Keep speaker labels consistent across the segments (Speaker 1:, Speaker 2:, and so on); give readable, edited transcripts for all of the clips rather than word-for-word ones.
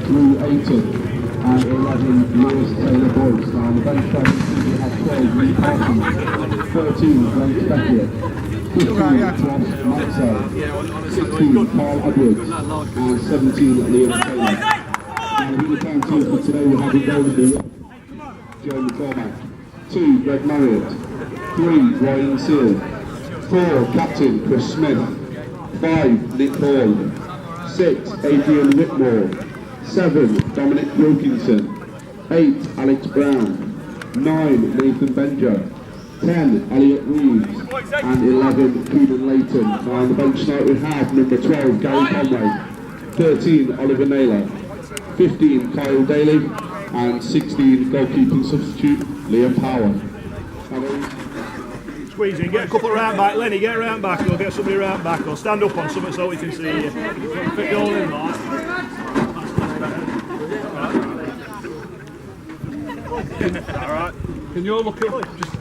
Speaker 1: Drew Aiton. And 11, Lewis Taylor Boyce. Now on the bench side, we have 12, Lee Parsons, 13, Blake Beckett, 15, Ross Maxwell, 16, Carl Edwards, and 17, Liam Taylor. Now the account team for today we have in goal Joe McCormack, 2, Greg Marriott, 3, Ryan Seal, 4, Captain Chris Smith, 5, Nick Hall, 6, Adrian Whitmore, 7, Dominic Wilkinson, 8, Alex Brown, 9, Nathan Benja, 10, Elliot Reeves, and 11, Keenan Layton. Now on the bench tonight we have number 12, Gary Conway, 13, Oliver Naylor, 15, Kyle Daly, and 16, goalkeeping substitute, Liam Power.
Speaker 2: Squeeze in, get a couple round back, Lenny, get round back, or get somebody round back, or stand up on something so we can see you. Fit you all in, right? Alright, can you all look at just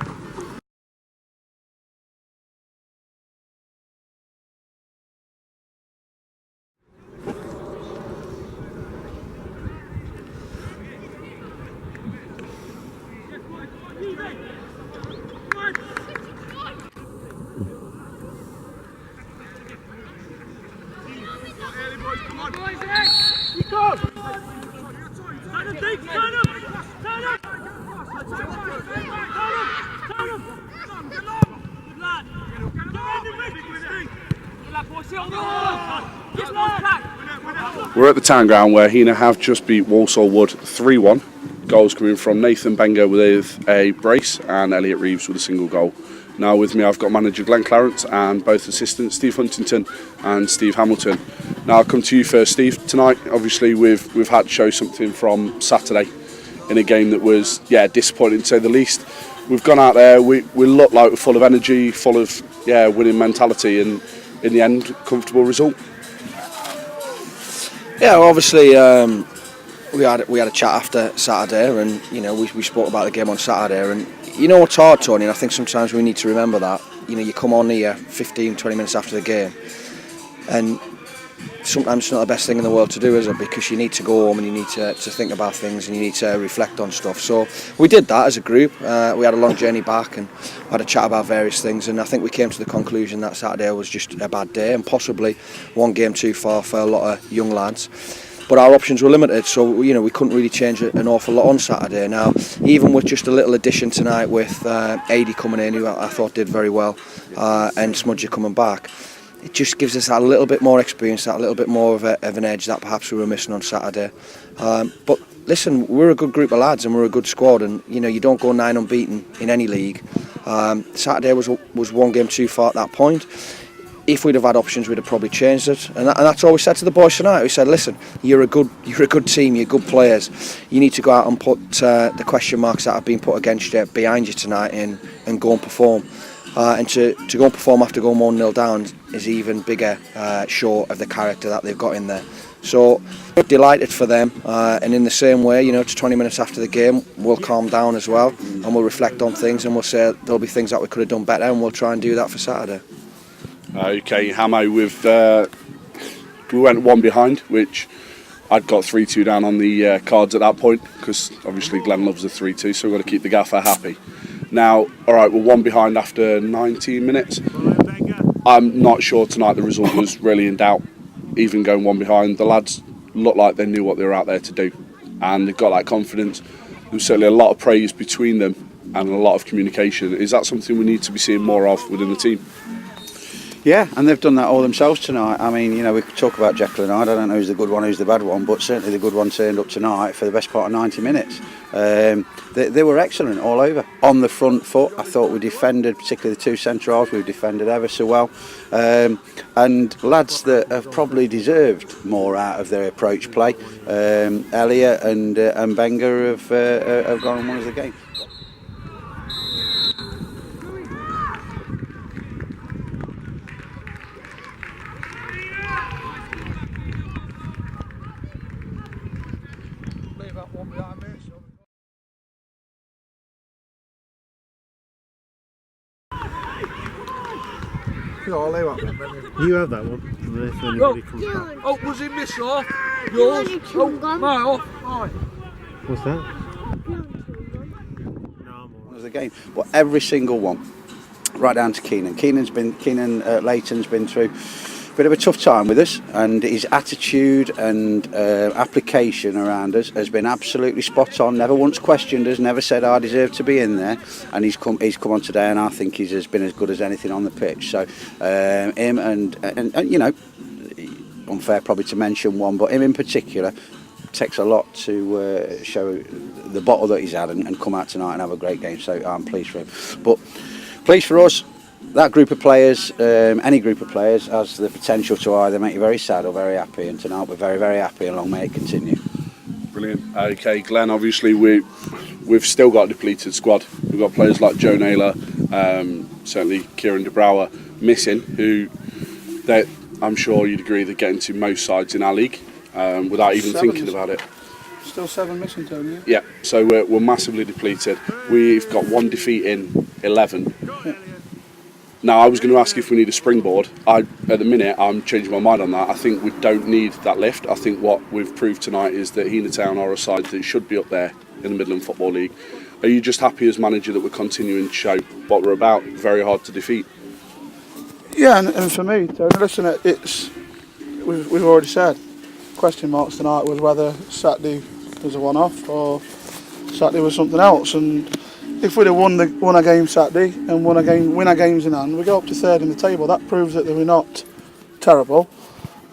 Speaker 3: We're at the town ground where Heanor have just beat Walsall Wood 3-1. Goals coming from Nathan Benga with a brace and Elliot Reeves with a single goal. Now with me I've got manager Glenn Clarence and both assistants Steve Huntington and Steve Hamilton. Now I'll come to you first, Steve. Tonight obviously we've had to show something from Saturday in a game that was disappointing to say the least. We've gone out there, we look like we're full of energy, full of winning mentality, and in the end comfortable result.
Speaker 4: Yeah, well, obviously we had a chat after Saturday, and we spoke about the game on Saturday, and it's hard, Tony, and I think sometimes we need to remember that. You come on here 15-20 minutes after the game, and sometimes it's not the best thing in the world to do, is it? Because you need to go home and you need to think about things and you need to reflect on stuff. So we did that as a group. We had a long journey back and had a chat about various things, and I think we came to the conclusion that Saturday was just a bad day and possibly one game too far for a lot of young lads. But our options were limited, so we couldn't really change an awful lot on Saturday. Now, even with just a little addition tonight with Adi coming in, who I thought did very well, and Smudger coming back, it just gives us that little bit more experience, that little bit more of an edge that perhaps we were missing on Saturday. But listen, we're a good group of lads and we're a good squad, and you don't go 9 unbeaten in any league. Saturday was one game too far at that point. If we'd have had options, we'd have probably changed it, and that's all we said to the boys tonight. We said, listen, you're a good team, you're good players. You need to go out and put the question marks that have been put against you behind you tonight and go and perform. And to go and perform after going 1-0 down is even bigger show of the character that they've got in there. So we're delighted for them, and in the same way, to 20 minutes after the game, we'll calm down as well, and we'll reflect on things, and we'll say there'll be things that we could have done better, and we'll try and do that for Saturday.
Speaker 3: Okay, Hamo, we went one behind, which I'd got 3-2 down on the cards at that point, because obviously Glenn loves the 3-2, so we've got to keep the gaffer happy. Now, alright, we're one behind after 19 minutes. I'm not sure tonight the result was really in doubt, even going one behind. The lads looked like they knew what they were out there to do, and they've got that confidence. There was certainly a lot of praise between them and a lot of communication. Is that something we need to be seeing more of within the team?
Speaker 5: Yeah, and they've done that all themselves tonight. I mean, we could talk about Jekyll and Hyde. I don't know who's the good one, who's the bad one, but certainly the good one turned up tonight for the best part of 90 minutes. They were excellent all over. On the front foot, I thought we defended, particularly the two centre-halves, we've defended ever so well. And lads that have probably deserved more out of their approach play. Elliot and Benga have gone and won us the game.
Speaker 6: I'll leave that one.
Speaker 7: You have that one. If anybody comes back.
Speaker 6: Oh, was it miss off? Yours? Oh, my off. Right.
Speaker 7: What's that?
Speaker 5: Of the game, but every single one, right down to Keenan. Leighton's been through a bit of a tough time with us, and his attitude and application around us has been absolutely spot on. Never once questioned us, never said I deserve to be in there, and he's come on today, and I think he's been as good as anything on the pitch. So him and you know, unfair probably to mention one, but him in particular takes a lot to show the bottle that he's had and come out tonight and have a great game. So I'm pleased for him. But pleased for us, that group of players, any group of players, has the potential to either make you very sad or very happy. And tonight we're very, very happy, and long may it continue.
Speaker 3: Brilliant. Okay, Glenn, obviously we've still got a depleted squad. We've got players like Joe Naylor, certainly Kieran De Brouwer missing, who I'm sure you'd agree they're getting to most sides in our league. Without even thinking about it.
Speaker 6: Still 7 missing, Tony.
Speaker 3: Yeah, so we're massively depleted. We've got 1 defeat in 11. Now, I was going to ask if we need a springboard. At the minute, I'm changing my mind on that. I think we don't need that lift. I think what we've proved tonight is that Heanor Town are a side that should be up there in the Midland Football League. Are you just happy as manager that we're continuing to show what we're about? Very hard to defeat.
Speaker 6: Yeah, and for me, Tony, listen, we've already said, question marks tonight was whether Saturday was a one-off or Saturday was something else. And if we'd have won a game Saturday and win our games in hand, we go up to third in the table. That proves that we're not terrible.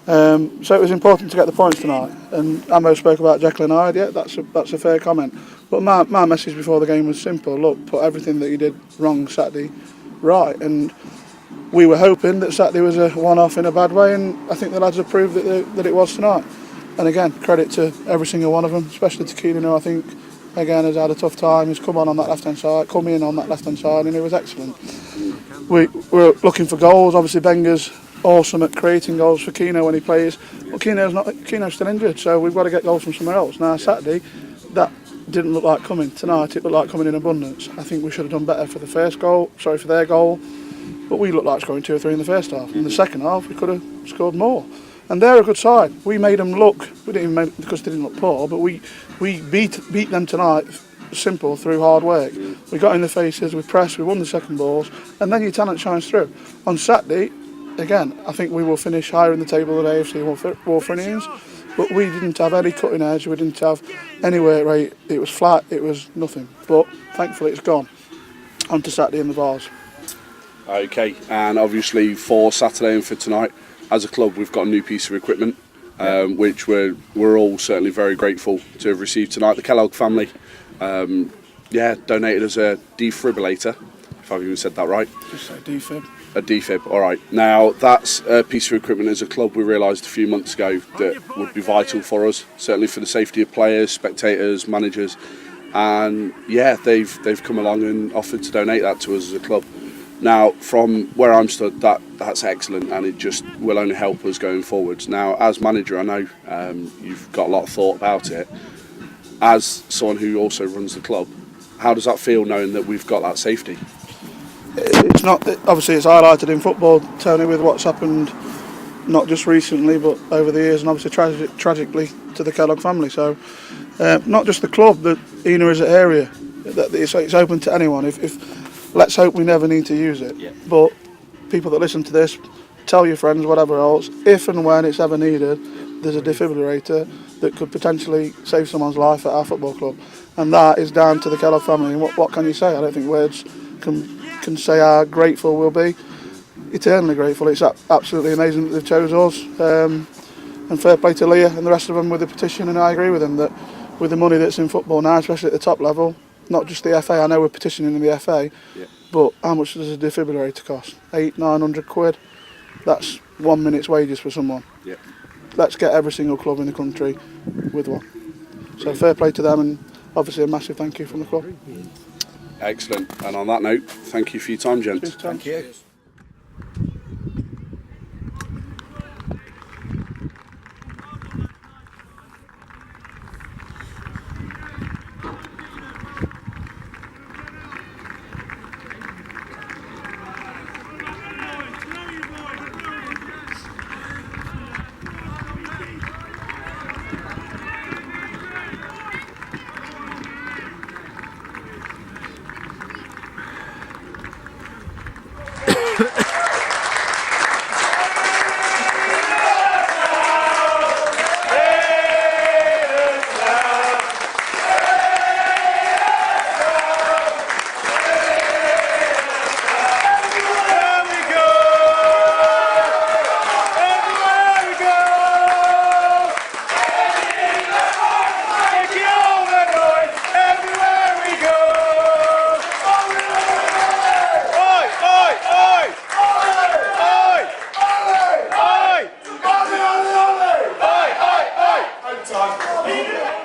Speaker 6: So it was important to get the points tonight. And Amo spoke about Jekyll and Hyde. Yeah, that's a fair comment. But my message before the game was simple. Look, put everything that you did wrong Saturday right. And we were hoping that Saturday was a one-off in a bad way, and I think the lads have proved that it was tonight. And again, credit to every single one of them, especially to Keenan, who I think again has had a tough time. He's come in on that left-hand side, and he was excellent. We're looking for goals. Obviously, Benger's awesome at creating goals for Keno when he plays. But Keno's still injured, so we've got to get goals from somewhere else. Now, Saturday, that didn't look like coming. Tonight, it looked like coming in abundance. I think we should have done better for their goal. But we looked like scoring 2 or 3 in the first half. In the second half, we could have scored more. And they're a good side. We made them look. We didn't even make, because they didn't look poor, but we beat them tonight. Simple through hard work. We got in the faces. We pressed. We won the second balls, and then your talent shines through. On Saturday, again, I think we will finish higher in the table than AFC Wolverines. But we didn't have any cutting edge. We didn't have any work rate. It was flat. It was nothing. But thankfully, it's gone. On to Saturday in the bars.
Speaker 3: Okay, and obviously for Saturday and for tonight, as a club, we've got a new piece of equipment, which we're all certainly very grateful to have received tonight. The Kellogg family, donated us a defibrillator, if I've even said that right.
Speaker 6: Just say defib.
Speaker 3: A defib, all right. Now, that's a piece of equipment as a club we realised a few months ago that would be vital for us, certainly for the safety of players, spectators, managers, and they've come along and offered to donate that to us as a club. Now, from where I'm stood, that's excellent, and it just will only help us going forwards. Now, as manager, I know you've got a lot of thought about it. As someone who also runs the club, how does that feel knowing that we've got that safety?
Speaker 6: It's not, obviously it's highlighted in football, Tony, with what's happened not just recently but over the years, and obviously tragically to the Kellogg family. So not just the club, but Heanor is an area that it's open to anyone. If let's hope we never need to use it. Yeah. But people that listen to this, tell your friends, whatever else, if and when it's ever needed, there's a defibrillator that could potentially save someone's life at our football club. And that is down to the Kellogg family. And what can you say? I don't think words can say how grateful we'll be. Eternally grateful. It's absolutely amazing that they've chose us. And fair play to Leah and the rest of them with the petition. And I agree with them that with the money that's in football now, especially at the top level, not just the FA, I know we're petitioning in the FA, but how much does a defibrillator cost? 800-900 quid? That's 1 minute's wages for someone. Yeah. Let's get every single club in the country with one. So fair play to them, and obviously a massive thank you from the club.
Speaker 3: Excellent. And on that note, thank you for your time, gents.
Speaker 6: Thank you.
Speaker 8: Heanor.